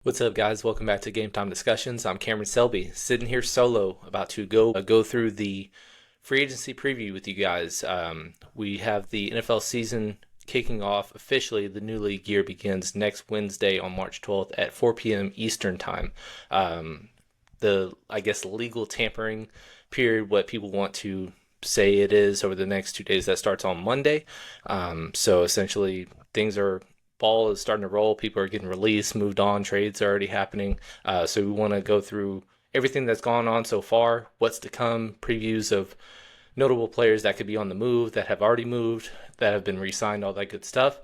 What's up, guys? Welcome back to Game Time Discussions. I'm Cameron Selby, sitting here solo, about to go through the free agency preview with you guys. We have the NFL season kicking off officially. The new league year begins next Wednesday on March 12th at 4 p.m. Eastern Time. The legal tampering period, what people want to say it is over the next 2 days, that starts on Monday. So essentially, things are ball is starting to roll. People are getting released, moved on. Trades are already happening. So we want to go through everything that's gone on so far, what's to come, previews of notable players that could be on the move, that have already moved, that have been re-signed, all that good stuff.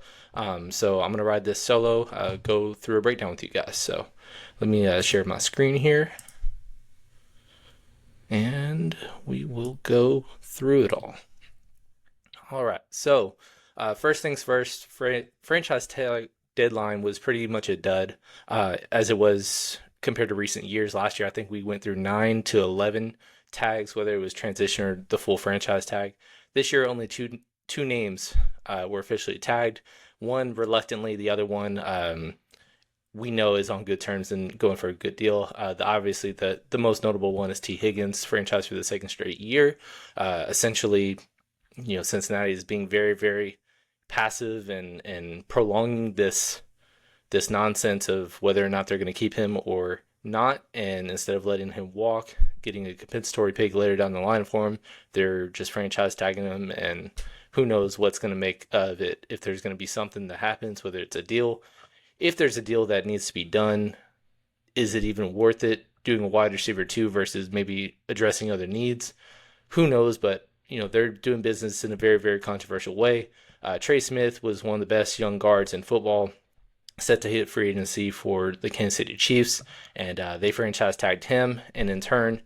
So I'm going to ride this solo, go through a breakdown with you guys. So let me share my screen here, and we will go through it all. All right. So first things first, franchise tag deadline was pretty much a dud, as it was compared to recent years. Last year, I think we went through 9 to 11 tags, whether it was transition or the full franchise tag. This year, only two names were officially tagged. One reluctantly, the other one we know is on good terms and going for a good deal. Obviously, the most notable one is T. Higgins, franchise for the second straight year. Essentially, Cincinnati is being very, very passive and prolonging this nonsense of whether or not they're going to keep him or not. And instead of letting him walk, getting a compensatory pick later down the line for him, they're just franchise tagging him. And who knows what's going to make of it, if there's going to be something that happens, whether it's a deal. If there's a deal that needs to be done, is it even worth it doing a wide receiver too versus maybe addressing other needs? Who knows? But they're doing business in a very, very controversial way. Trey Smith was one of the best young guards in football, set to hit free agency for the Kansas City Chiefs, and they franchise tagged him, and in turn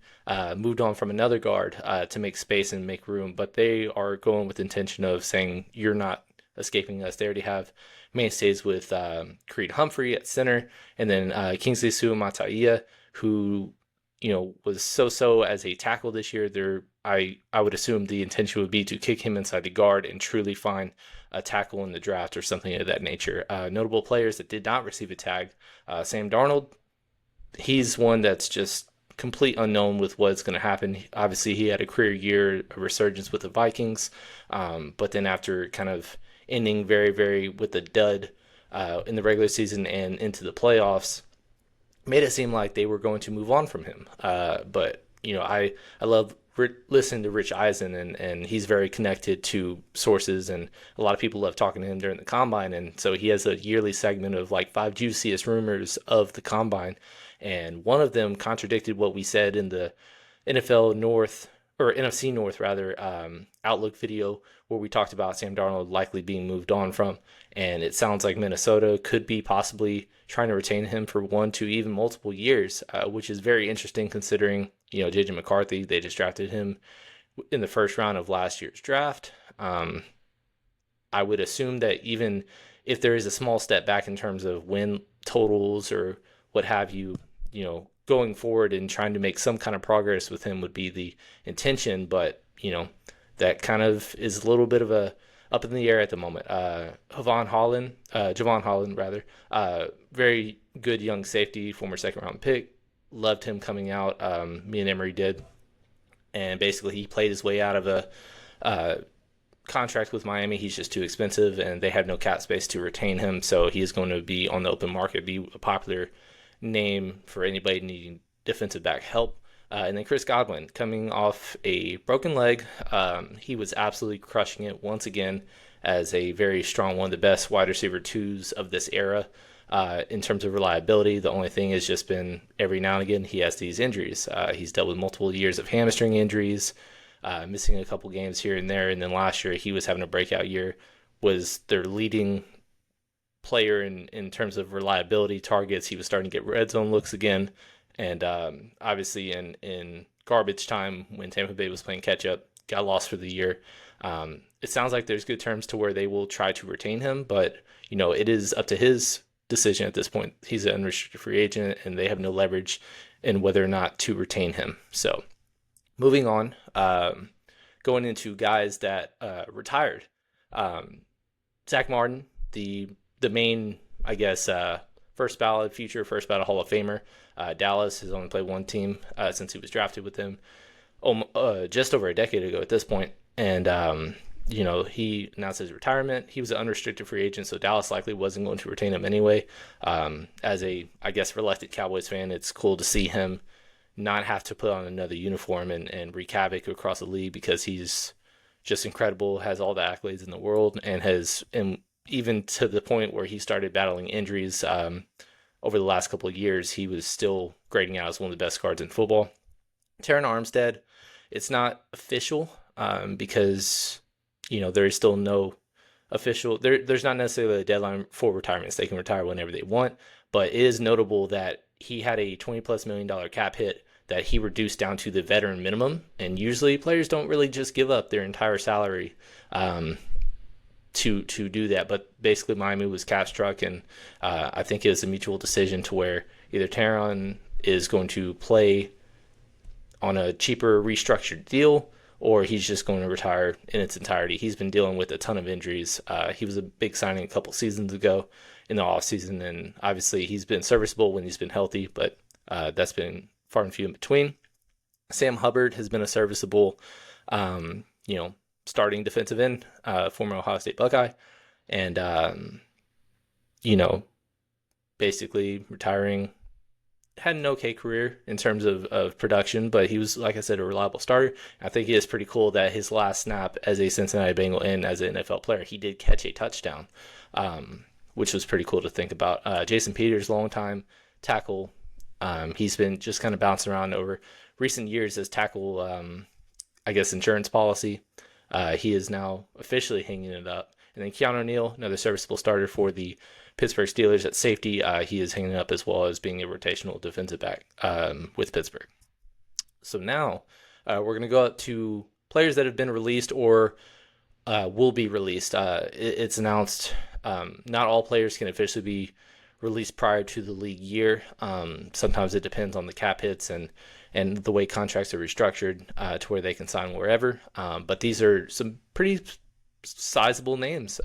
moved on from another guard to make space and make room. But they are going with the intention of saying, you're not escaping us. They already have mainstays with Creed Humphrey at center, and then Kingsley Suamataia, who was so as a tackle this year. I would assume the intention would be to kick him inside the guard and truly find a tackle in the draft or something of that nature. Notable players that did not receive a tag: Sam Darnold. He's one that's just complete unknown with what's going to happen. Obviously, he had a career year, a resurgence with the Vikings, but then after kind of ending very, very with a dud in the regular season and into the playoffs, made it seem like they were going to move on from him. But I love listening to Rich Eisen, and he's very connected to sources, and a lot of people love talking to him during the combine. And so he has a yearly segment of like 5 juiciest rumors of the combine, and one of them contradicted what we said in the NFL North, or NFC North rather, Outlook video, where we talked about Sam Darnold likely being moved on from. And it sounds like Minnesota could be possibly trying to retain him for 1 to even multiple years, which is very interesting considering, J.J. McCarthy, they just drafted him in the first round of last year's draft. I would assume that even if there is a small step back in terms of win totals or what have you, going forward and trying to make some kind of progress with him would be the intention. But, that kind of is a little bit of a up in the air at the moment. Javon Holland rather, very good young safety, former second round pick. Loved him coming out. Me and Emery did. And basically he played his way out of a contract with Miami. He's just too expensive and they have no cap space to retain him. So he is going to be on the open market, be a popular name for anybody needing defensive back help. And then Chris Godwin, coming off a broken leg. He was absolutely crushing it once again as a very strong, one of the best wide receiver twos of this era in terms of reliability. The only thing has just been every now and again he has these injuries. He's dealt with multiple years of hamstring injuries, missing a couple games here and there. And then last year he was having a breakout year, was their leading player in terms of reliability, targets. He was starting to get red zone looks again. And obviously in garbage time when Tampa Bay was playing catch up, got lost for the year. It sounds like there's good terms to where they will try to retain him, but it is up to his decision at this point. He's an unrestricted free agent and they have no leverage in whether or not to retain him. So moving on, going into guys that retired. Zach Martin, the main, future first ballot Hall of Famer. Dallas has only played one team since he was drafted with him just over a decade ago at this point. And, he announced his retirement. He was an unrestricted free agent, so Dallas likely wasn't going to retain him anyway. As a, I guess, reluctant Cowboys fan, it's cool to see him not have to put on another uniform and wreak havoc across the league, because he's just incredible, has all the accolades in the world, and even to the point where he started battling injuries over the last couple of years, he was still grading out as one of the best guards in football. Terron Armstead, it's not official because, there is still no official, there's not necessarily a deadline for retirements. They can retire whenever they want, but it is notable that he had a $20+ million cap hit that he reduced down to the veteran minimum. And usually players don't really just give up their entire salary to do that. But basically Miami was cap struck, and I think it was a mutual decision to where either Terron is going to play on a cheaper restructured deal, or he's just going to retire in its entirety. He's been dealing with a ton of injuries. He was a big signing a couple seasons ago in the offseason, and obviously he's been serviceable when he's been healthy, but that's been far and few in between. Sam Hubbard has been a serviceable, starting defensive end, former Ohio State Buckeye, and, basically retiring. Had an okay career in terms of production, but he was, like I said, a reliable starter. I think it is pretty cool that his last snap as a Cincinnati Bengal and as an NFL player, he did catch a touchdown, which was pretty cool to think about. Jason Peters, longtime tackle. He's been just kind of bouncing around over recent years as tackle, insurance policy. He is now officially hanging it up. And then Keanu Neal, another serviceable starter for the Pittsburgh Steelers at safety. He is hanging up as well as being a rotational defensive back with Pittsburgh. So now we're going to go up to players that have been released or will be released. It's announced not all players can officially be released prior to the league year. Sometimes it depends on the cap hits and the way contracts are restructured to where they can sign wherever. But these are some pretty sizable names.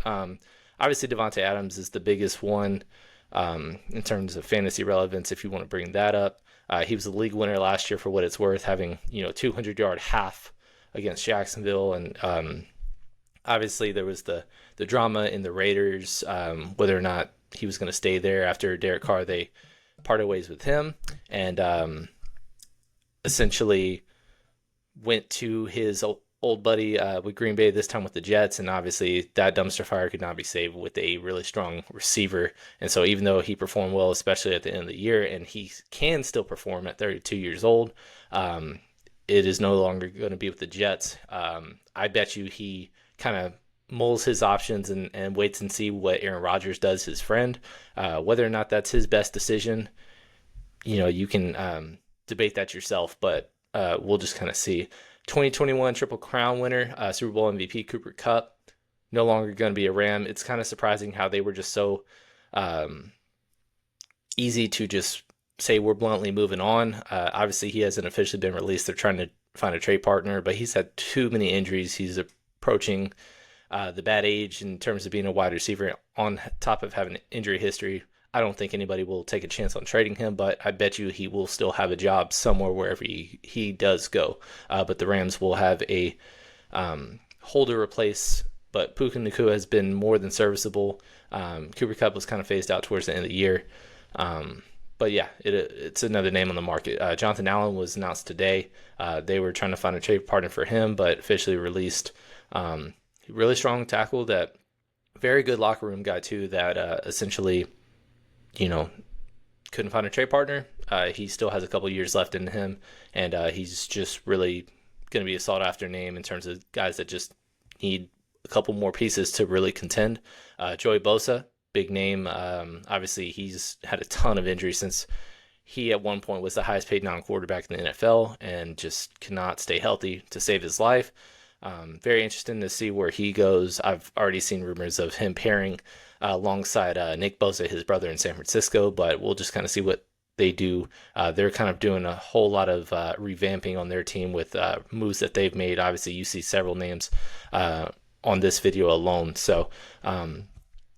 Obviously, Devontae Adams is the biggest one in terms of fantasy relevance, if you want to bring that up. He was the league winner last year for what it's worth, having 200-yard half against Jacksonville. And obviously, there was the drama in the Raiders, whether or not he was going to stay there after Derek Carr. They parted ways with him and essentially went to his old buddy with Green Bay, this time with the Jets, and obviously that dumpster fire could not be saved with a really strong receiver. And so even though he performed well, especially at the end of the year, and he can still perform at 32 years old, it is no longer going to be with the Jets. I bet you he kind of mulls his options and waits and see what Aaron Rodgers does, his friend. Whether or not that's his best decision, you can debate that yourself, but we'll just kind of see. 2021 Triple Crown winner, Super Bowl MVP Cooper Kupp, no longer going to be a Ram. It's kind of surprising how they were just so easy to just say we're bluntly moving on. Obviously, he hasn't officially been released. They're trying to find a trade partner, but he's had too many injuries. He's approaching the bad age in terms of being a wide receiver on top of having injury history. I don't think anybody will take a chance on trading him, but I bet you he will still have a job somewhere wherever he does go. But the Rams will have a holder replace, but Puka Nacua has been more than serviceable. Cooper Kupp was kind of phased out towards the end of the year. But yeah, it's another name on the market. Jonathan Allen was announced today. They were trying to find a trade partner for him, but officially released. Really strong tackle, that very good locker room guy too, that essentially couldn't find a trade partner. He still has a couple years left in him, and he's just really going to be a sought-after name in terms of guys that just need a couple more pieces to really contend. Joey Bosa, big name. Obviously, he's had a ton of injuries since he at one point was the highest-paid non-quarterback in the NFL and just cannot stay healthy to save his life. Very interesting to see where he goes. I've already seen rumors of him pairing alongside Nick Bosa, his brother, in San Francisco, but we'll just kind of see what they do. They're kind of doing a whole lot of revamping on their team with moves that they've made. Obviously, you see several names on this video alone. So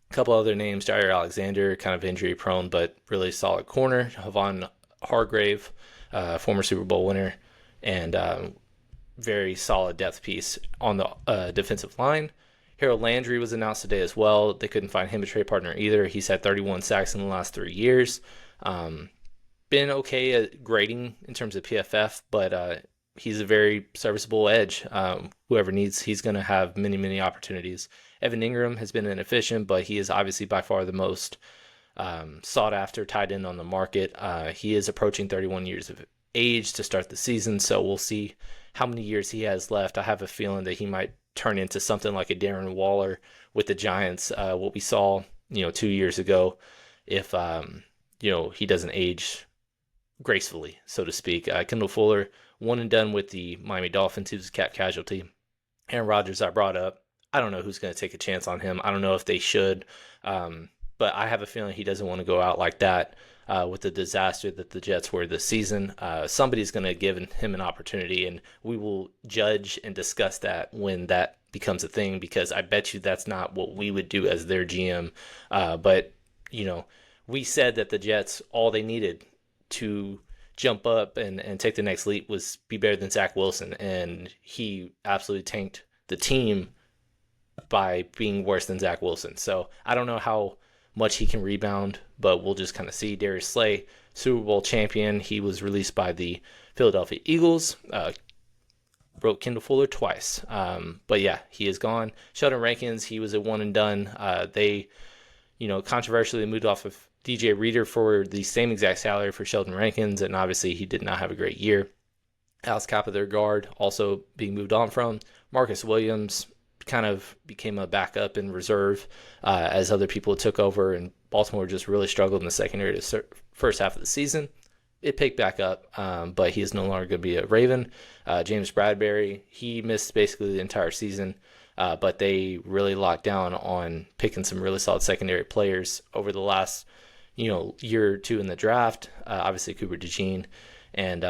A couple other names: Jair Alexander, kind of injury prone, but really solid corner. Javon Hargrave, former Super Bowl winner, and very solid depth piece on the defensive line. Harold Landry was announced today as well. They couldn't find him a trade partner either. He's had 31 sacks in the last 3 years. Um, been okay at grading in terms of PFF, but he's a very serviceable edge. Whoever needs, he's going to have many, many opportunities. Evan Ingram has been inefficient, but he is obviously by far the most sought after tight end on the market. He is approaching 31 years of age to start the season, so we'll see how many years he has left. I have a feeling that he might turn into something like a Darren Waller with the Giants, what we saw, 2 years ago, if he doesn't age gracefully, so to speak. Kendall Fuller, one and done with the Miami Dolphins. He was a cap casualty. Aaron Rodgers, I brought up. I don't know who's going to take a chance on him. I don't know if they should, but I have a feeling he doesn't want to go out like that with the disaster that the Jets were this season. Somebody's going to give him an opportunity, and we will judge and discuss that when that becomes a thing, because I bet you that's not what we would do as their GM. But, we said that the Jets, all they needed to jump up and take the next leap was be better than Zach Wilson, and he absolutely tanked the team by being worse than Zach Wilson. So I don't know how much he can rebound, but we'll just kind of see. Darius Slay, Super Bowl champion. He was released by the Philadelphia Eagles. Broke Kendall Fuller twice. But yeah, he is gone. Sheldon Rankins, he was a one and done. They, controversially moved off of DJ Reader for the same exact salary for Sheldon Rankins, and obviously he did not have a great year. Alex Kappa, their guard, also being moved on from. Marcus Williams kind of became a backup in reserve as other people took over, and Baltimore just really struggled in the secondary to first half of the season. It picked back up, but he is no longer going to be a Raven. James Bradbury, he missed basically the entire season, but they really locked down on picking some really solid secondary players over the last year or two in the draft. Obviously Cooper DeJean and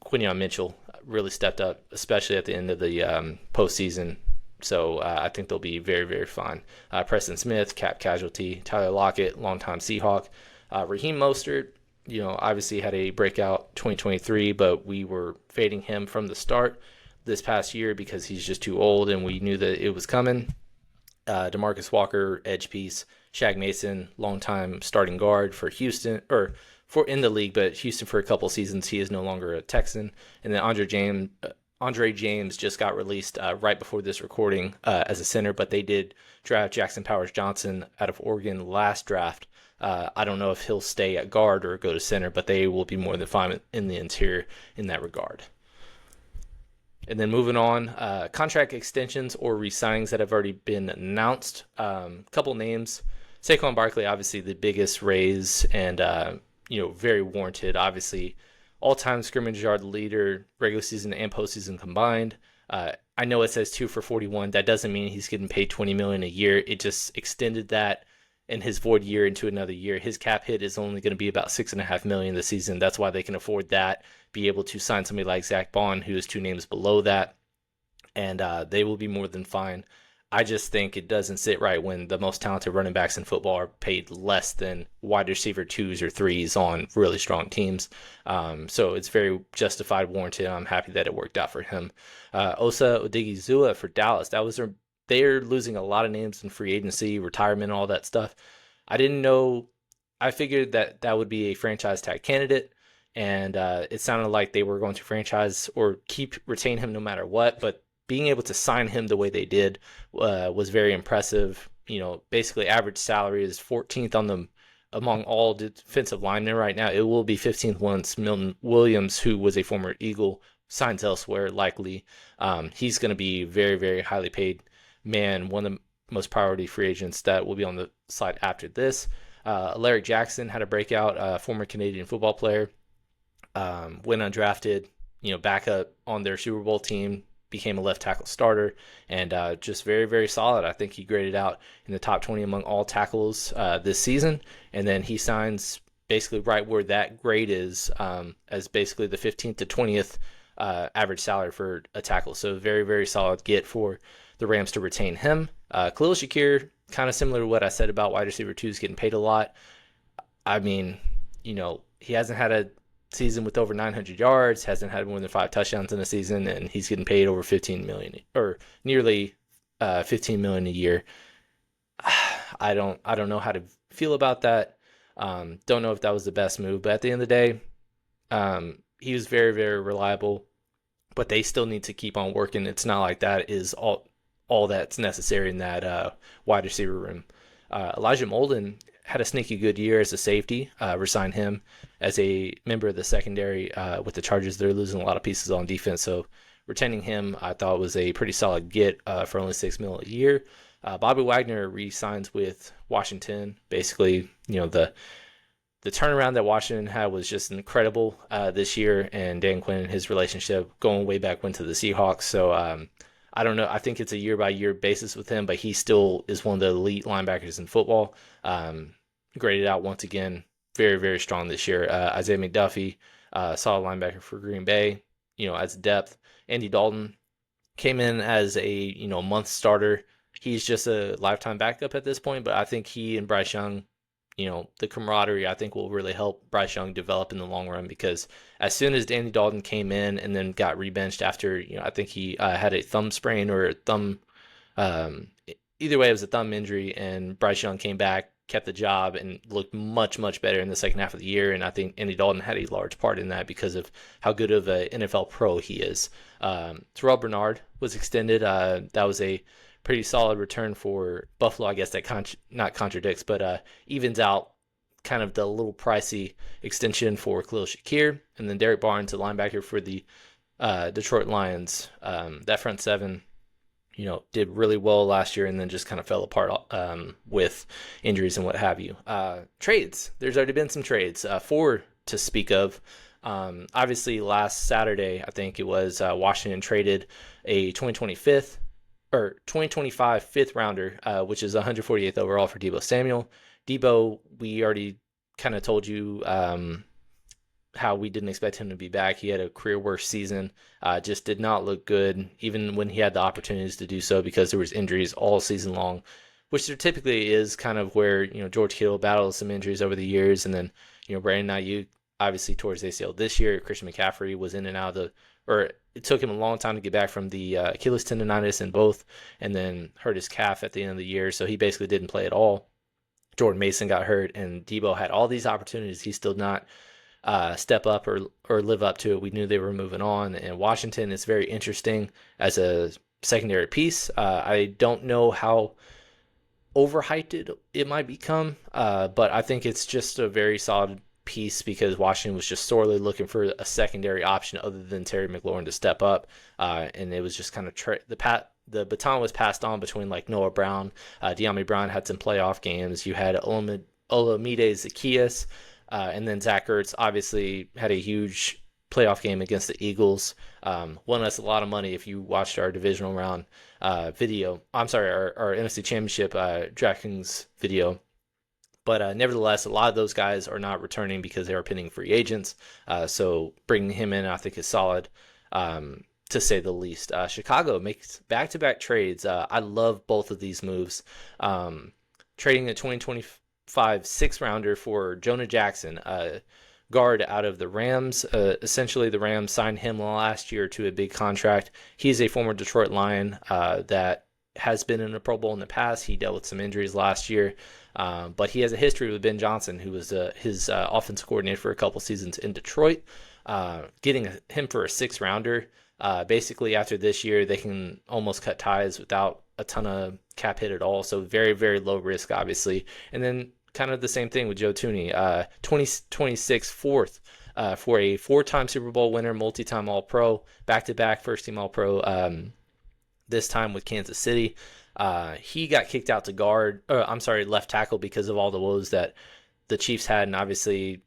Quinyon Mitchell really stepped up, especially at the end of the postseason. So I think they'll be very, very fine. Preston Smith, cap casualty. Tyler Lockett, longtime Seahawk. Raheem Mostert, obviously had a breakout 2023, but we were fading him from the start this past year because he's just too old, and we knew that it was coming. DeMarcus Walker, edge piece. Shaq Mason, longtime starting guard for Houston, or for in the league, but Houston for a couple seasons. He is no longer a Texan. And then Andre James just got released right before this recording as a center, but they did draft Jackson Powers Johnson out of Oregon last draft. I don't know if he'll stay at guard or go to center, but they will be more than fine in the interior in that regard. And then moving on, contract extensions or re-signings that have already been announced. Couple names. Saquon Barkley, obviously the biggest raise, and very warranted. Obviously, all-time scrimmage yard leader, regular season and postseason combined. I know it says 2 for 41. That doesn't mean he's getting paid $20 million a year. It just extended that in his void year into another year. His cap hit is only going to be about $6.5 million this season. That's why they can afford that. Be able to sign somebody like Zach Bond, who is 2 names below that, and they will be more than fine. I just think it doesn't sit right when the most talented running backs in football are paid less than wide receiver 2s or 3s on really strong teams. So it's very justified, warranted. I'm happy that it worked out for him. Osa Odigizua for Dallas. They're losing a lot of names in free agency, retirement, all that stuff. I didn't know. I figured that would be a franchise tag candidate, and it sounded like they were going to franchise or retain him no matter what. But being able to sign him the way they did was very impressive. Basically average salary is 14th among all defensive linemen right now. It will be 15th once Milton Williams, who was a former Eagle, signs elsewhere, likely. He's going to be very, very highly paid man, one of the most priority free agents that will be on the slide after this. Larry Jackson had a breakout, former Canadian football player, went undrafted, backup on their Super Bowl team, became a left tackle starter, and just very, very solid. I think he graded out in the top 20 among all tackles this season, and then he signs basically right where that grade is, as basically the 15th to 20th average salary for a tackle. So very, very solid get for the Rams to retain him. Khalil Shakir, kind of similar to what I said about wide receiver twos getting paid a lot. I mean, he hasn't had a season with over 900 yards, hasn't had more than 5 touchdowns in a season, and he's getting paid over 15 million or nearly 15 million a year. I don't know how to feel about that. Don't know if that was the best move, but at the end of the day, he was very, very reliable. But they still need to keep on working. It's not like that is all that's necessary in that wide receiver room. Elijah Molden had a sneaky good year as a safety. Resigned him as a member of the secondary with the Chargers. They're losing a lot of pieces on defense, so retaining him I thought was a pretty solid get for only $6 million a year. Bobby Wagner re-signs with Washington. Basically, the turnaround that Washington had was just incredible this year, and Dan Quinn and his relationship going way back when to the Seahawks. So I don't know. I think it's a year-by-year basis with him, but he still is one of the elite linebackers in football. Graded out once again, very, very strong this year. Isaiah McDuffie, solid linebacker for Green Bay, as depth. Andy Dalton came in as a, month starter. He's just a lifetime backup at this point, but I think he and Bryce Young, the camaraderie, I think will really help Bryce Young develop in the long run, because as soon as Andy Dalton came in and then got rebenched after, I think he had a thumb sprain or a thumb, either way, it was a thumb injury, and Bryce Young came back, kept the job, and looked much, much better in the second half of the year. And I think Andy Dalton had a large part in that because of how good of an NFL pro he is. Terrell Bernard was extended. That was a pretty solid return for Buffalo. I guess that not contradicts, but evens out kind of the little pricey extension for Khalil Shakir. And then Derek Barnes, a linebacker for the Detroit Lions. That front seven, did really well last year and then just kind of fell apart with injuries and what have you. Trades. There's already been some trades, 4 to speak of. Obviously, last Saturday, I think it was, Washington traded a 2025 fifth rounder, which is 148th overall for Deebo Samuel. Deebo, we already kind of told you how we didn't expect him to be back. He had a career worst season, just did not look good, even when he had the opportunities to do so, because there was injuries all season long, which there typically is kind of where, George Kittle battled some injuries over the years. And then, Brandon Ayuk obviously towards ACL this year. Christian McCaffrey was in and out of it took him a long time to get back from the Achilles tendonitis in both, and then hurt his calf at the end of the year. So he basically didn't play at all. Jordan Mason got hurt, and Deebo had all these opportunities. He still not step up or live up to it. We knew they were moving on, and Washington is very interesting as a secondary piece. I don't know how overhyped it might become, but I think it's just a very solid piece because Washington was just sorely looking for a secondary option other than Terry McLaurin to step up, and it was just kind of the baton was passed on between like Noah Brown, De'Ami Brown had some playoff games. You had Olamide Zaccheaus, and then Zach Ertz obviously had a huge playoff game against the Eagles. Won us a lot of money if you watched our divisional round video. I'm sorry, our NFC Championship DraftKings video. But nevertheless, a lot of those guys are not returning because they are pending free agents. So bringing him in, I think, is solid, to say the least. Chicago makes back-to-back trades. I love both of these moves. Trading a 2025 sixth-rounder for Jonah Jackson, a guard out of the Rams. Essentially, the Rams signed him last year to a big contract. He's a former Detroit Lion that has been in a Pro Bowl in the past. He dealt with some injuries last year. But he has a history with Ben Johnson, who was his offensive coordinator for a couple seasons in Detroit. Getting him for a sixth rounder, basically after this year, they can almost cut ties without a ton of cap hit at all. So very, very low risk, obviously. And then kind of the same thing with Joe Thuney, 2026 fourth for a 4-time Super Bowl winner, multi-time All-Pro, back-to-back first-team All-Pro, this time with Kansas City. He got kicked out to left tackle because of all the woes that the Chiefs had. And obviously,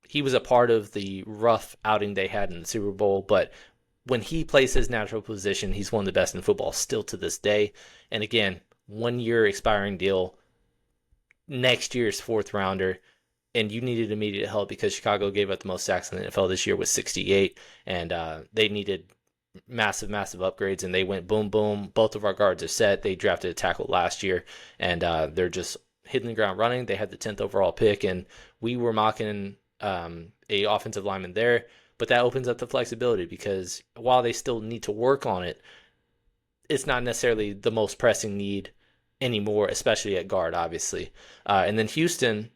he was a part of the rough outing they had in the Super Bowl. But when he plays his natural position, he's one of the best in football still to this day. And again, 1-year expiring deal, next year's fourth rounder. And you needed immediate help because Chicago gave up the most sacks in the NFL this year with 68. And they needed massive upgrades, and they went boom, boom. Both of our guards are set. They drafted a tackle last year, and they're just hitting the ground running. They had the 10th overall pick, and we were mocking a offensive lineman there, but that opens up the flexibility because while they still need to work on it, it's not necessarily the most pressing need anymore, especially at guard, obviously. And then Houston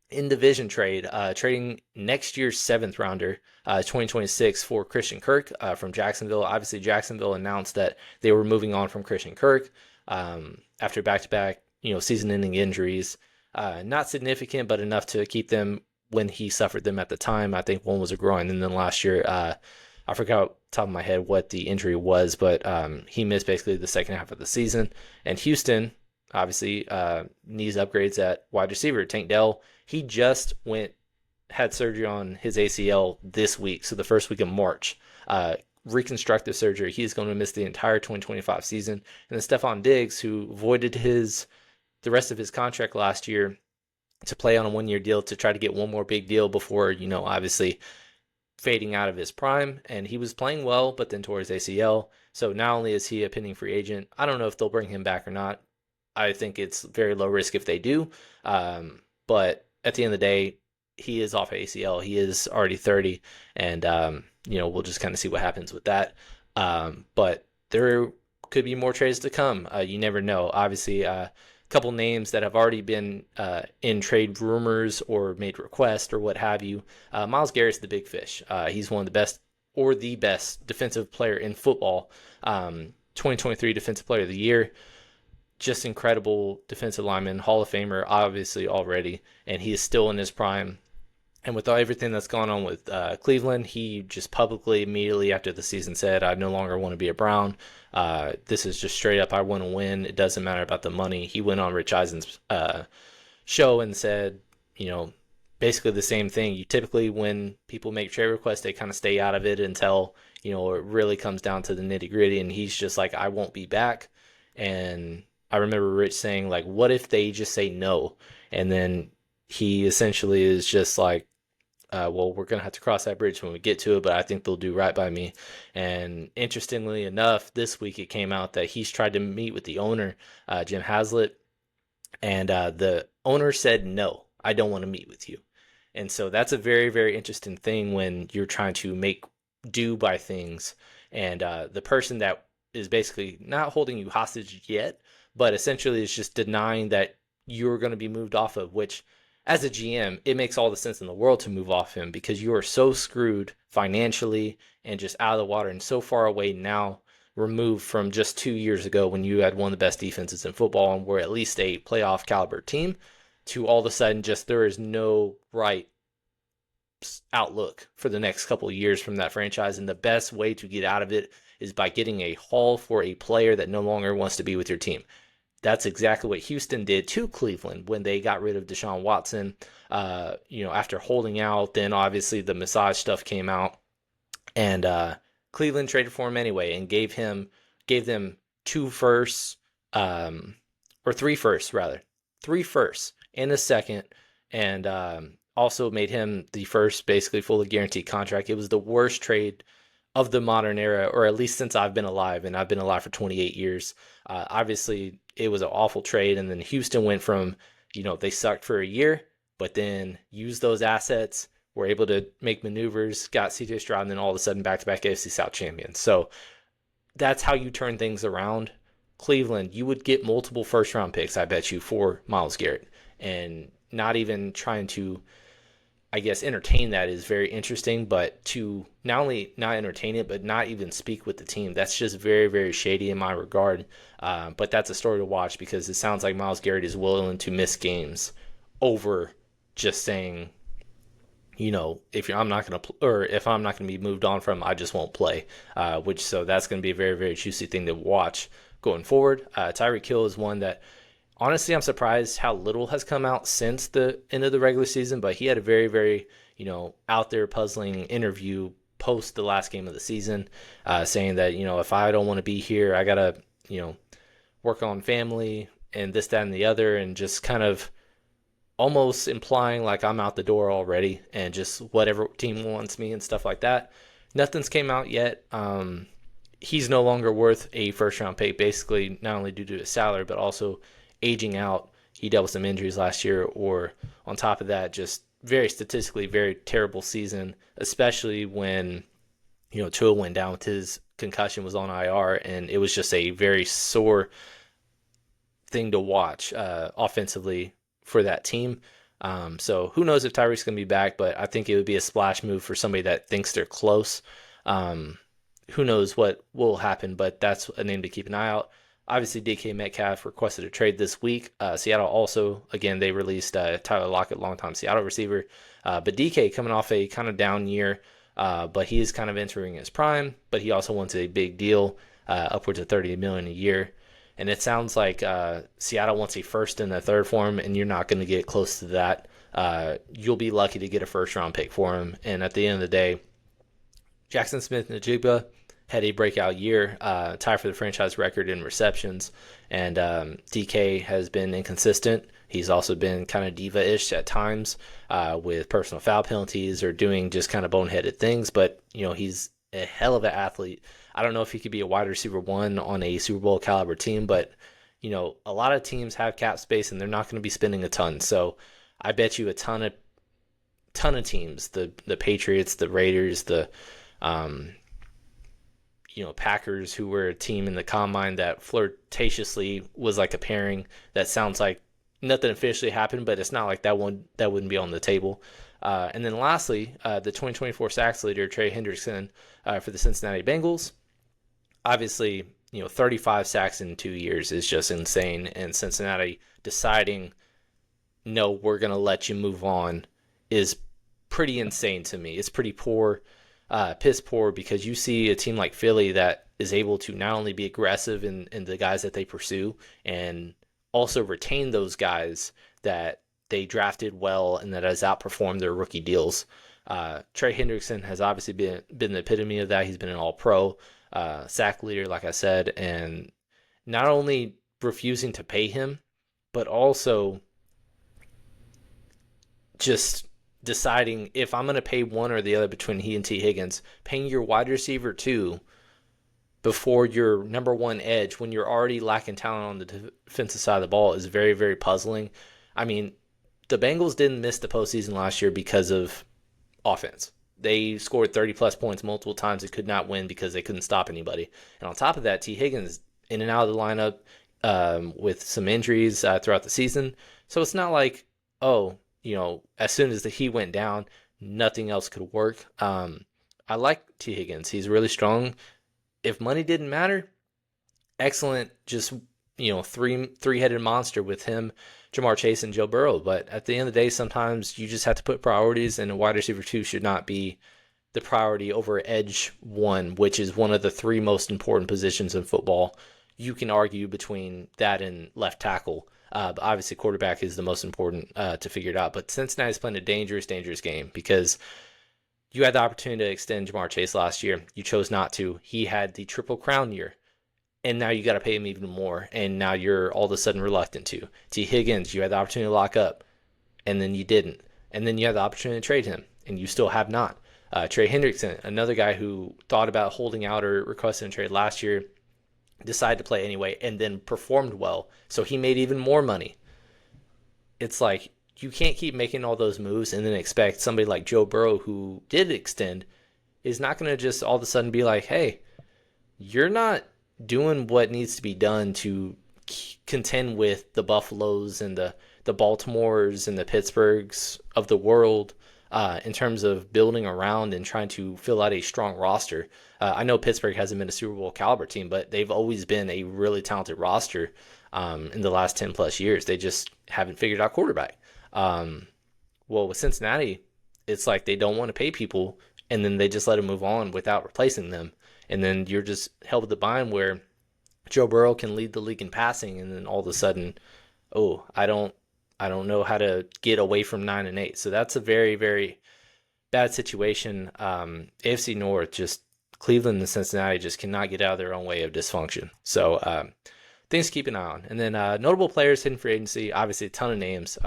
in division trade, trading next year's seventh rounder, 2026 for Christian Kirk from Jacksonville. Obviously, Jacksonville announced that they were moving on from Christian Kirk after back-to-back, season-ending injuries. Not significant, but enough to keep them when he suffered them at the time. I think one was a groin, and then last year, I forgot off the top of my head what the injury was, but he missed basically the second half of the season. And Houston, obviously, needs upgrades at wide receiver. Tank Dell, he just had surgery on his ACL this week, so the first week of March. Reconstructive surgery. He's going to miss the entire 2025 season. And then Stephon Diggs, who voided the rest of his contract last year to play on a 1-year deal to try to get one more big deal before, obviously fading out of his prime. And he was playing well, but then tore his ACL. So not only is he a pending free agent, I don't know if they'll bring him back or not. I think it's very low risk if they do. But at the end of the day, he is off ACL. He is already 30, and we'll just kind of see what happens with that. But there could be more trades to come. You never know. Obviously, a couple names that have already been in trade rumors or made requests or what have you. Myles Garrett's the big fish. He's one of the best or the best defensive player in football. 2023 Defensive Player of the Year. Just incredible defensive lineman, Hall of Famer, obviously already, and he is still in his prime. And with everything that's gone on with Cleveland, he just publicly, immediately after the season said, I no longer want to be a Brown. This is just straight up, I want to win. It doesn't matter about the money. He went on Rich Eisen's show and said, basically the same thing. You typically, when people make trade requests, they kind of stay out of it until, it really comes down to the nitty gritty. And he's just like, I won't be back. And I remember Rich saying, like, what if they just say no? And then he essentially is just like, well, we're going to have to cross that bridge when we get to it, but I think they'll do right by me. And interestingly enough, this week it came out that he's tried to meet with the owner, Jim Haslett, and the owner said, no, I don't want to meet with you. And so that's a very, very interesting thing when you're trying to make do by things. And the person that is basically not holding you hostage yet, but essentially is just denying that you're going to be moved off of, which as a GM, it makes all the sense in the world to move off him because you are so screwed financially and just out of the water and so far away now, removed from just 2 years ago when you had one of the best defenses in football and were at least a playoff caliber team, to all of a sudden just there is no right outlook for the next couple of years from that franchise. And the best way to get out of it is by getting a haul for a player that no longer wants to be with your team. That's exactly what Houston did to Cleveland when they got rid of Deshaun Watson. After holding out, then obviously the massage stuff came out, and Cleveland traded for him anyway and gave them 2 firsts, or 3 firsts rather, 3 firsts and a second, and also made him the first basically fully guaranteed contract. It was the worst trade of the modern era, or at least since I've been alive, and I've been alive for 28 years. Obviously, it was an awful trade, and then Houston went from, they sucked for a year, but then used those assets, were able to make maneuvers, got CJ Stroud, and then all of a sudden back-to-back AFC South champions. So that's how you turn things around. Cleveland, you would get multiple first-round picks, I bet you, for Myles Garrett, and not even trying to, I guess, entertain that is very interesting, but to not only not entertain it, but not even speak with the team, that's just very, very shady in my regard. But that's a story to watch because it sounds like Myles Garrett is willing to miss games over just saying, if I'm not going to, or if I'm not going to be moved on from, I just won't play. So that's going to be a very, very juicy thing to watch going forward. Tyreek Hill is one that, honestly, I'm surprised how little has come out since the end of the regular season, but he had a very, very, out there puzzling interview post the last game of the season, saying that, if I don't want to be here, I got to, work on family and this, that, and the other, and just kind of almost implying like I'm out the door already and just whatever team wants me and stuff like that. Nothing's came out yet. he's no longer worth a first round pick, basically, not only due to his salary, but also aging out. He dealt with some injuries last year, or on top of that, just very statistically, very terrible season, especially when, Tua went down with his concussion, was on IR, and it was just a very sore thing to watch offensively for that team. So who knows if Tyreek's going to be back, but I think it would be a splash move for somebody that thinks they're close. Um, who knows what will happen, but that's a name to keep an eye out. Obviously, DK Metcalf requested a trade this week. Seattle also, again, they released Tyler Lockett, longtime Seattle receiver. But DK coming off a kind of down year, but he is kind of entering his prime, but he also wants a big deal, upwards of $30 million a year. And it sounds like Seattle wants a first and a third for him, and you're not going to get close to that. You'll be lucky to get a first round pick for him. And at the end of the day, Jackson Smith-Njigba had a breakout year, tied for the franchise record in receptions, and DK has been inconsistent. He's also been kind of diva-ish at times with personal foul penalties or doing just kind of boneheaded things, but he's a hell of an athlete. I don't know if he could be a wide receiver one on a Super Bowl caliber team, but a lot of teams have cap space and they're not going to be spending a ton. So I bet you a ton of teams, the Patriots, the Raiders, the Packers, who were a team in the combine that flirtatiously was like a pairing. That sounds like nothing officially happened, but it's not like that wouldn't be on the table. And then lastly, the 2024 sacks leader, Trey Hendrickson, for the Cincinnati Bengals. Obviously, 35 sacks in 2 years is just insane. And Cincinnati deciding, no, we're going to let you move on is pretty insane to me. It's pretty poor, piss poor, because you see a team like Philly that is able to not only be aggressive in the guys that they pursue and also retain those guys that they drafted well and that has outperformed their rookie deals. Trey Hendrickson has obviously been the epitome of that. He's been an all-pro, sack leader, like I said, and not only refusing to pay him, but also just deciding, if I'm going to pay one or the other between he and T. Higgins, paying your wide receiver two before your number one edge when you're already lacking talent on the defensive side of the ball is very, very puzzling. I mean, the Bengals didn't miss the postseason last year because of offense. They scored 30-plus points multiple times. They could not win because they couldn't stop anybody. And on top of that, T. Higgins in and out of the lineup with some injuries throughout the season. So it's not like, as soon as he went down, nothing else could work. I like T. Higgins. He's really strong. If money didn't matter, excellent, just three-headed monster with him, Jamar Chase, and Joe Burrow. But at the end of the day, sometimes you just have to put priorities, and a wide receiver two should not be the priority over edge one, which is one of the three most important positions in football. You can argue between that and left tackle. But obviously, quarterback is the most important to figure it out. But Cincinnati's playing a dangerous, dangerous game because you had the opportunity to extend Jamar Chase last year. You chose not to. He had the Triple Crown year. And now you got to pay him even more. And now you're all of a sudden reluctant to. T. Higgins, you had the opportunity to lock up, and then you didn't. And then you had the opportunity to trade him, and you still have not. Trey Hendrickson, another guy who thought about holding out or requesting a trade last year, decided to play anyway and then performed well. So he made even more money. It's like, you can't keep making all those moves and then expect somebody like Joe Burrow, who did extend, is not going to just all of a sudden be like, hey, you're not doing what needs to be done to contend with the Buffaloes and the Baltimores and the Pittsburghs of the world in terms of building around and trying to fill out a strong roster. I know Pittsburgh hasn't been a Super Bowl caliber team, but they've always been a really talented roster in the last 10 plus years. They just haven't figured out quarterback. Well, with Cincinnati, it's like they don't want to pay people, and then they just let them move on without replacing them. And then you're just held to the bind where Joe Burrow can lead the league in passing, and then all of a sudden, I don't know how to get away from 9-8. So that's a very, very bad situation. AFC North, just Cleveland and Cincinnati just cannot get out of their own way of dysfunction. So things to keep an eye on. And then notable players hidden free agency, obviously a ton of names.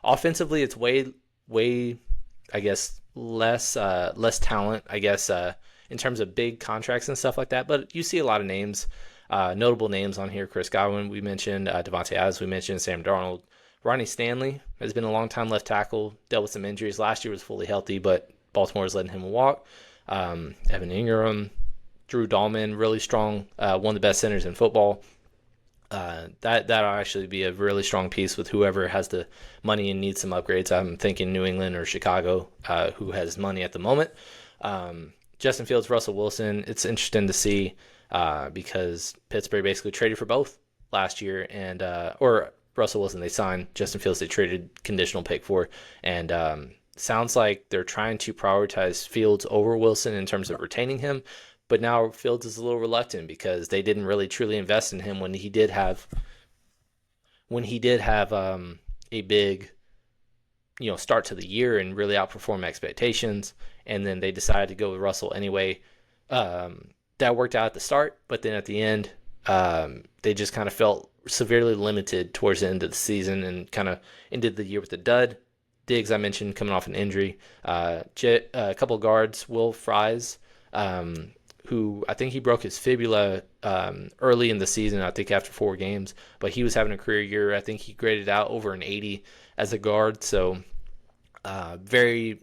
Offensively, it's way, I guess, less talent, I guess, in terms of big contracts and stuff like that. But you see a lot of names, notable names on here. Chris Godwin, we mentioned, Devontae Adams, we mentioned, Sam Darnold. Ronnie Stanley has been a long time left tackle, dealt with some injuries. Last year was fully healthy, but Baltimore is letting him walk. Evan Ingram, Drew Dahlman, really strong, one of the best centers in football. That'll actually be a really strong piece with whoever has the money and needs some upgrades. I'm thinking New England or Chicago, who has money at the moment. Justin Fields, Russell Wilson. It's interesting to see because Pittsburgh basically traded for both last year, and or Russell Wilson they signed. Justin Fields they traded conditional pick for, and sounds like they're trying to prioritize Fields over Wilson in terms of retaining him. But now Fields is a little reluctant because they didn't really truly invest in him when he did have a big start to the year and really outperform expectations. And then they decided to go with Russell anyway. That worked out at the start, but then at the end, they just kind of felt severely limited towards the end of the season and kind of ended the year with a dud. Diggs, I mentioned, coming off an injury. A couple of guards, Will Fries, who I think he broke his fibula early in the season, I think after 4 games, but he was having a career year. I think he graded out over an 80 as a guard, so very,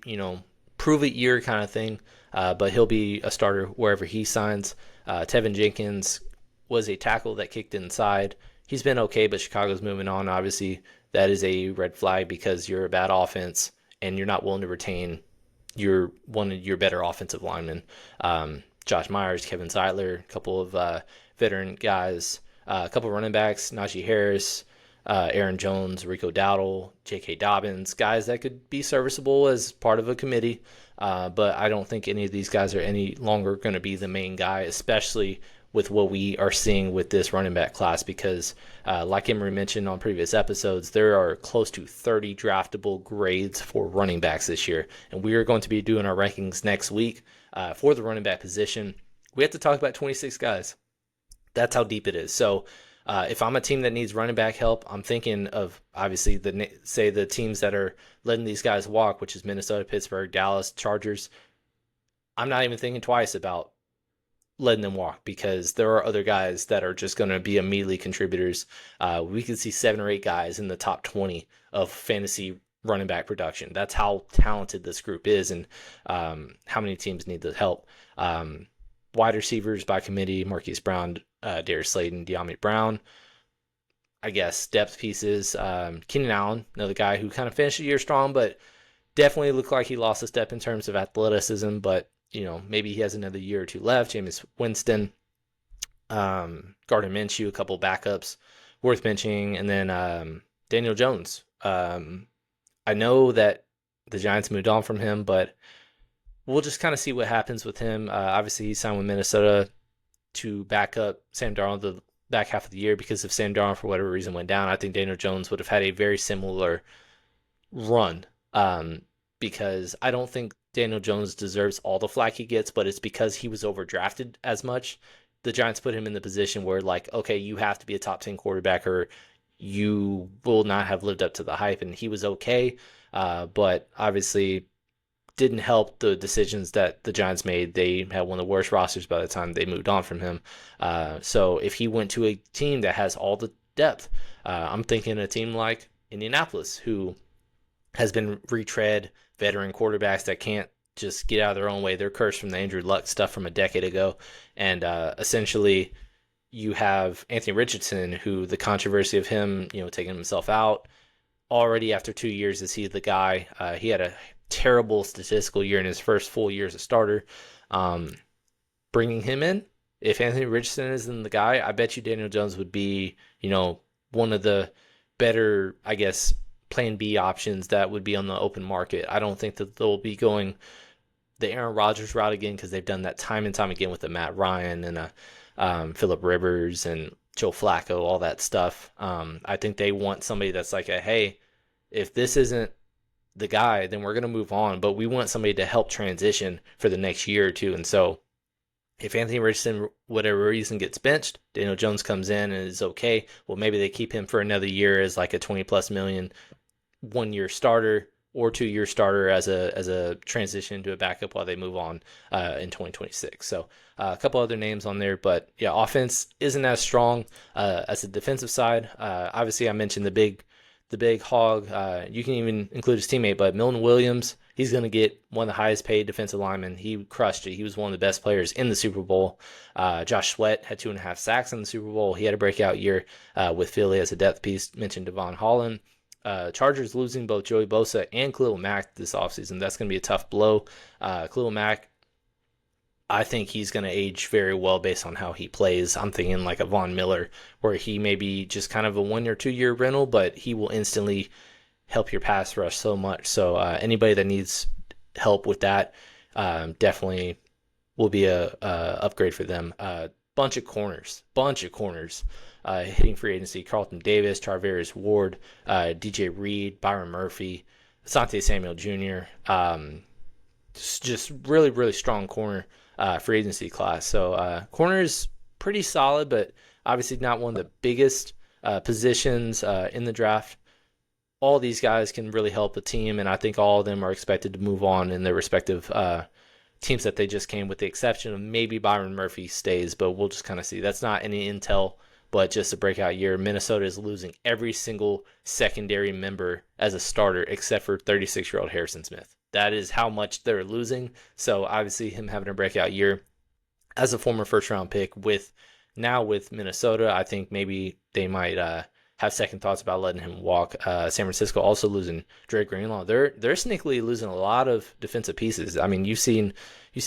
prove it year kind of thing, but he'll be a starter wherever he signs. Tevin Jenkins was a tackle that kicked inside. He's been okay, but Chicago's moving on. Obviously, that is a red flag because you're a bad offense and you're not willing to retain one of your better offensive linemen. Josh Myers, Kevin Zeitler, a couple of veteran guys, a couple of running backs, Najee Harris, Aaron Jones, Rico Dowdle, J.K. Dobbins, guys that could be serviceable as part of a committee. But I don't think any of these guys are any longer going to be the main guy, especially with what we are seeing with this running back class because, like Emery mentioned on previous episodes, there are close to 30 draftable grades for running backs this year. And we are going to be doing our rankings next week for the running back position. We have to talk about 26 guys. That's how deep it is. So if I'm a team that needs running back help, I'm thinking of obviously the teams that are letting these guys walk, which is Minnesota, Pittsburgh, Dallas, Chargers. I'm not even thinking twice about letting them walk because there are other guys that are just going to be immediately contributors. We could see 7 or 8 guys in the top 20 of fantasy running back production. That's how talented this group is and how many teams need the help. Wide receivers by committee, Marquise Brown, Darius Slayton, De'Ami Brown. I guess depth pieces. Keenan Allen, another guy who kind of finished the year strong, but definitely looked like he lost a step in terms of athleticism, but maybe he has another year or two left. Jameis Winston, Gardner Minshew, a couple backups worth mentioning, and then Daniel Jones. I know that the Giants moved on from him, but we'll just kind of see what happens with him. Obviously, he signed with Minnesota to back up Sam Darnold the back half of the year because if Sam Darnold, for whatever reason, went down, I think Daniel Jones would have had a very similar run because I don't think Daniel Jones deserves all the flack he gets, but it's because he was overdrafted as much. The Giants put him in the position where, okay, you have to be a top 10 quarterback or you will not have lived up to the hype, and he was okay, but obviously didn't help the decisions that the Giants made. They had one of the worst rosters by the time they moved on from him. So if he went to a team that has all the depth, I'm thinking a team like Indianapolis, who has been retread, veteran quarterbacks that can't just get out of their own way. They're cursed from the Andrew Luck stuff from a decade ago. And essentially you have Anthony Richardson, who the controversy of him, taking himself out already after 2 years. Is he the guy? He had a terrible statistical year in his first full year as a starter. Bringing him in, if Anthony Richardson isn't the guy, I bet you Daniel Jones would be, one of the better, I guess, plan B options that would be on the open market. I don't think that they'll be going the Aaron Rodgers route again because they've done that time and time again with the Matt Ryan and Phillip Rivers and Joe Flacco, all that stuff. I think they want somebody that's like, hey, if this isn't the guy, then we're going to move on. But we want somebody to help transition for the next year or two. And so if Anthony Richardson, whatever reason, gets benched, Daniel Jones comes in and is okay. Well, maybe they keep him for another year as like a 20+ million 1-year starter. or 2 year starter as a transition to a backup while they move on in 2026. So a couple other names on there, but yeah, offense isn't as strong as the defensive side. Obviously, I mentioned the big hog. You can even include his teammate, but Milton Williams, he's going to get one of the highest paid defensive linemen. He crushed it. He was one of the best players in the Super Bowl. Josh Sweat had 2.5 sacks in the Super Bowl. He had a breakout year with Philly as a depth piece. Mentioned Devon Holland. Chargers losing both Joey Bosa and Khalil Mack this offseason. That's going to be a tough blow. Khalil Mack, I think he's going to age very well based on how he plays. I'm thinking like a Von Miller, where he may be just kind of a 1 or 2 year rental, but he will instantly help your pass rush so much. So anybody that needs help with that definitely will be a upgrade for them. Bunch of corners hitting free agency. Carlton Davis, Charvarius Ward, DJ Reed, Byron Murphy, Asante Samuel Jr. Just really, really strong corner free agency class. So corner is pretty solid, but obviously not one of the biggest positions in the draft. All these guys can really help a team, and I think all of them are expected to move on in their respective teams that they just came, with the exception of maybe Byron Murphy stays, but we'll just kind of see. That's not any intel, but just a breakout year. Minnesota is losing every single secondary member as a starter except for 36-year-old Harrison Smith. That is how much they're losing. So obviously him having a breakout year as a former first-round pick with Minnesota, I think maybe they might have second thoughts about letting him walk. San Francisco also losing Dre Greenlaw. They're sneakily losing a lot of defensive pieces. I mean, you see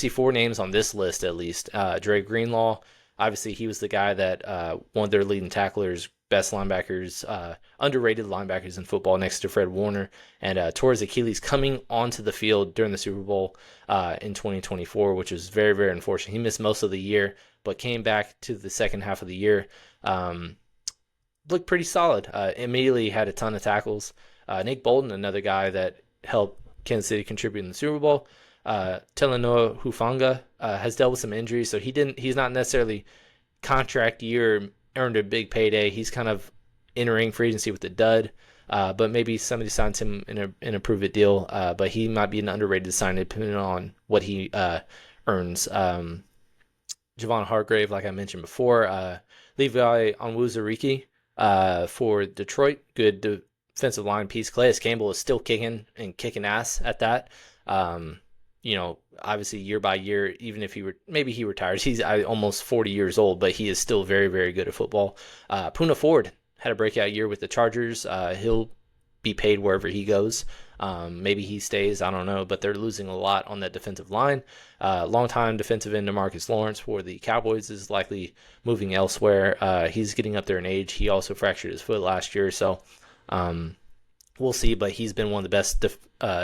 4 names on this list at least. Dre Greenlaw, obviously he was the guy that one of their leading tacklers, best linebackers, underrated linebackers in football next to Fred Warner, and tore his Achilles coming onto the field during the Super Bowl in 2024, which was very, very unfortunate. He missed most of the year, but came back to the second half of the year. Looked pretty solid. Immediately had a ton of tackles. Nick Bolton, another guy that helped Kansas City contribute in the Super Bowl. Talanoa Hufanga has dealt with some injuries, so he's not necessarily contract year, earned a big payday. He's kind of entering free agency with a dud, but maybe somebody signs him in a prove it deal. But he might be an underrated sign depending on what he earns. Javon Hargrave, like I mentioned before. Levi Onwuzurike for Detroit. Good defensive line piece. Calais Campbell is still kicking and kicking ass at that. Obviously year by year, even if he retires, he's almost 40 years old, but he is still very, very good at football. Puna Ford had a breakout year with the Chargers. He'll be paid wherever he goes. Maybe he stays, I don't know, but they're losing a lot on that defensive line. Longtime defensive end DeMarcus Lawrence for the Cowboys is likely moving elsewhere. He's getting up there in age. He also fractured his foot last year, so we'll see, but he's been one of the best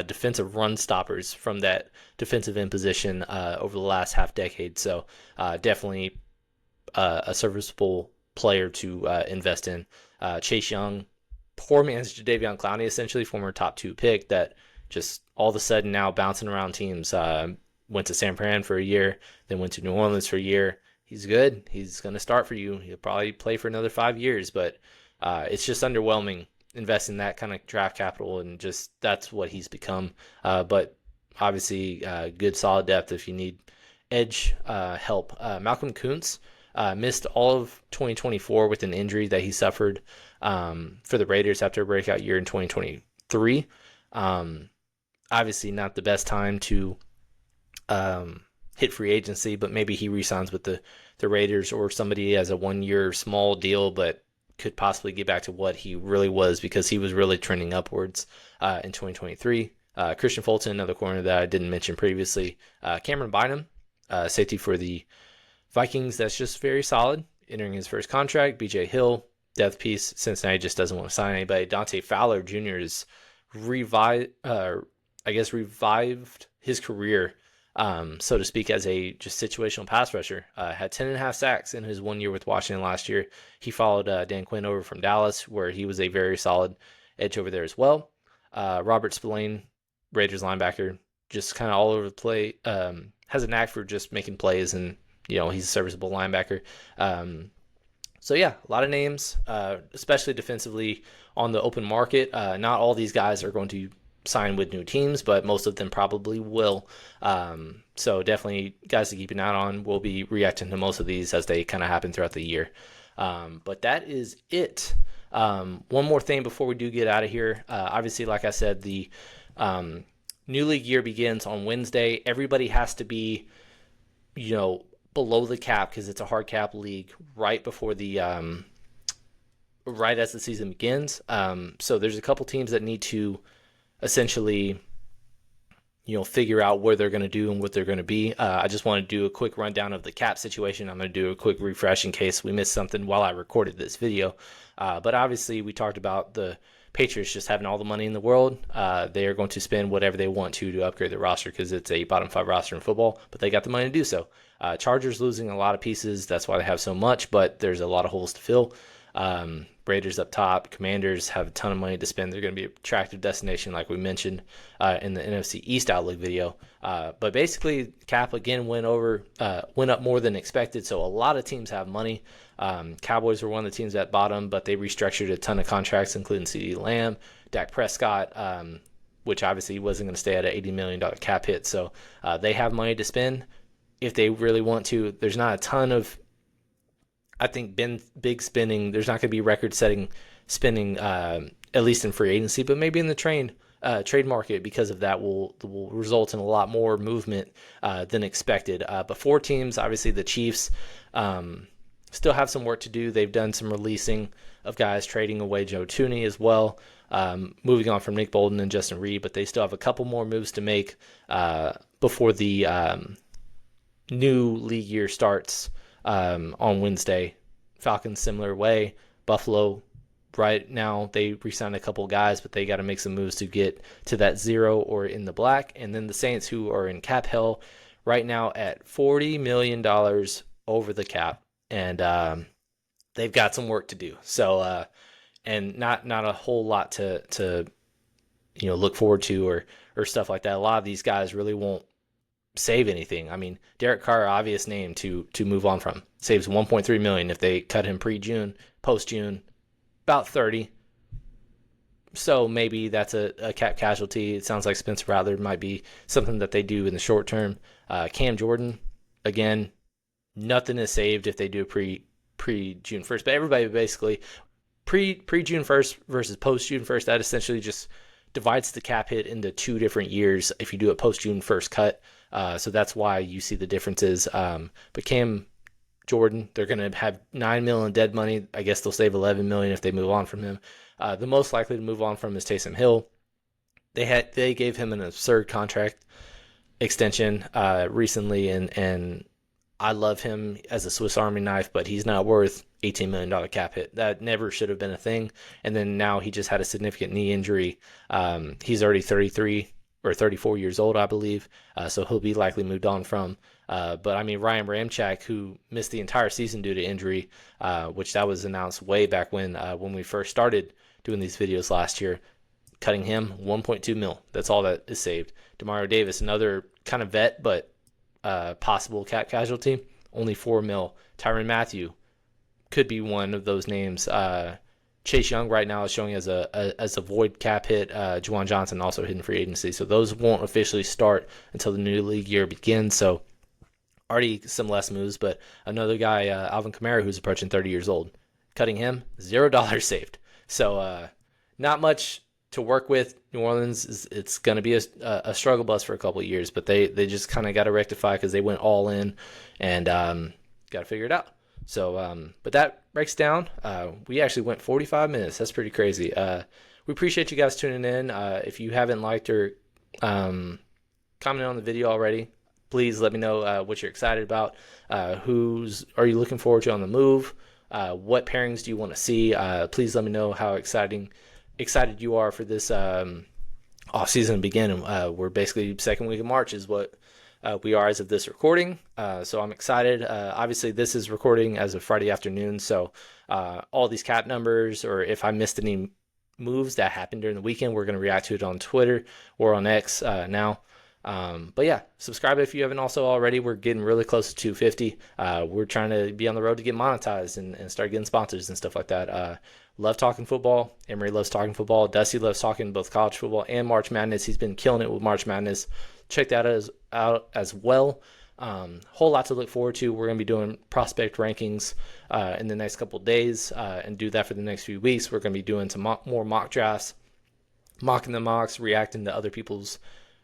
defensive run stoppers from that defensive end position over the last half decade. So definitely a serviceable player to invest in. Chase Young, poor man's Jadeveon Clowney, essentially former top 2 pick that just all of a sudden now bouncing around teams. Went to San Fran for a year, then went to New Orleans for a year. He's good. He's going to start for you. He'll probably play for another 5 years, but it's just underwhelming investing that kind of draft capital, and just that's what he's become. But obviously good solid depth if you need edge help. Malcolm Kuntz missed all of 2024 with an injury that he suffered for the Raiders after a breakout year in 2023. Obviously not the best time to hit free agency, but maybe he re-signs with the Raiders, or somebody has a 1-year small deal but could possibly get back to what he really was, because he was really trending upwards in 2023. Christian Fulton, another corner that I didn't mention previously. Cameron Bynum, safety for the Vikings, that's just very solid, entering his first contract. BJ Hill, depth piece. Cincinnati just doesn't want to sign anybody. Dante Fowler Jr. is revived his career, so to speak, as a just situational pass rusher. Had 10.5 sacks in his 1 year with Washington last year. He followed Dan Quinn over from Dallas, where he was a very solid edge over there as well. Robert Spillane, Raiders linebacker, just kind of all over the play. Has a knack for just making plays, and he's a serviceable linebacker. So yeah, a lot of names, especially defensively on the open market. Not all these guys are going to sign with new teams, but most of them probably will. So definitely guys to keep an eye on. We'll be reacting to most of these as they kind of happen throughout the year. But that is it. One more thing before we do get out of here. Obviously, like I said, the new league year begins on Wednesday. Everybody has to be, below the cap because it's a hard cap league right before the right as the season begins. So there's a couple teams that need to essentially, figure out where they're going to do and what they're going to be. I just want to do a quick rundown of the cap situation. I'm going to do a quick refresh in case we missed something while I recorded this video. But obviously, we talked about the Patriots just having all the money in the world. They are going to spend whatever they want to upgrade their roster because it's a bottom 5 roster in football, but they got the money to do so. Chargers losing a lot of pieces. That's why they have so much, but there's a lot of holes to fill. Raiders up top. Commanders have a ton of money to spend. They're going to be an attractive destination, like we mentioned in the NFC East Outlook video. But basically, cap again went up more than expected. So a lot of teams have money. Cowboys were one of the teams at bottom, but they restructured a ton of contracts, including CeeDee Lamb, Dak Prescott, which obviously wasn't going to stay at an $80 million cap hit. So they have money to spend if they really want to. There's not a ton of, I think, big spending. There's not going to be record-setting spending, at least in free agency, but maybe in the trade market because of that will result in a lot more movement than expected. But 4 teams, obviously the Chiefs, still have some work to do. They've done some releasing of guys, trading away Joe Thuney as well, moving on from Nick Bolton and Justin Reed, but they still have a couple more moves to make before the new league year starts on Wednesday. Falcons similar way. Buffalo right now they re-signed a couple guys, but they got to make some moves to get to that 0 or in the black. And then the Saints, who are in cap hell right now at $40 million over the cap, and they've got some work to do. So and not a whole lot to look forward to or stuff like that. A lot of these guys really won't save anything. I mean, Derek Carr, obvious name to move on from, saves $1.3 million if they cut him pre-June, post-June, about 30. So maybe that's a cap casualty. It sounds like Spencer Rattler might be something that they do in the short term. Cam Jordan, again, nothing is saved if they do pre-June 1st. But everybody basically pre-June 1st versus post-June 1st, that essentially just divides the cap hit into 2 different years if you do a post-June 1st cut. So that's why you see the differences. But Cam Jordan, they're going to have $9 million in dead money. I guess they'll save $11 million if they move on from him. The most likely to move on from is Taysom Hill. They gave him an absurd contract extension recently, and I love him as a Swiss Army knife, but he's not worth $18 million cap hit. That never should have been a thing. And then now he just had a significant knee injury. He's already 33 or 34 years old, I believe. So he'll be likely moved on from. But I mean, Ryan Ramczyk, who missed the entire season due to injury, which that was announced way back when we first started doing these videos last year, cutting him $1.2 million. That's all that is saved. Demario Davis, another kind of vet, but possible cap casualty, only $4 million. Tyrann Mathieu could be one of those names. Chase Young right now is showing as a void cap hit. Juwan Johnson also hidden free agency. So those won't officially start until the new league year begins. So already some less moves, but another guy, Alvin Kamara, who's approaching 30 years old, cutting him $0 saved. So not much to work with. New Orleans it's going to be a struggle bus for a couple of years, but they just kind of got to rectify because they went all in and got to figure it out. So, but that breaks down. We actually went 45 minutes. That's pretty crazy. We appreciate you guys tuning in. If you haven't liked or commented on the video already, please let me know what you're excited about. Who's are you looking forward to on the move? What pairings do you want to see? Please let me know how excited you are for this offseason to begin. We're basically second week of March is what we are as of this recording. So I'm excited. Obviously, this is recording as of Friday afternoon. So all these cap numbers, or if I missed any moves that happened during the weekend, we're going to react to it on Twitter or on X now. But yeah, subscribe if you haven't also already. We're getting really close to 250. We're trying to be on the road to get monetized and start getting sponsors and stuff like that. Love talking football. Emery loves talking football. Dusty loves talking both college football and March Madness. He's been killing it with March Madness. Check that out as well. Whole lot to look forward to. We're going to be doing prospect rankings in the next couple of days and do that for the next few weeks. We're going to be doing some more mock drafts, mocking the mocks, reacting to other people's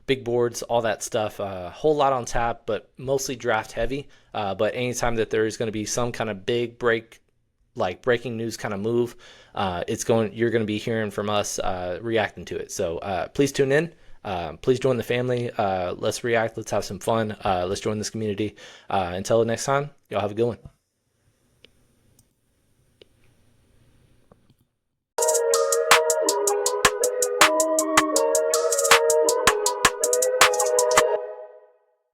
big boards, all that stuff. Whole lot on tap, but mostly draft heavy. But anytime that there is going to be some kind of big breaking news kind of move, you're going to be hearing from us reacting to it. So please tune in. Please join the family. Let's react. Let's have some fun. Let's join this community. Until next time, y'all have a good one.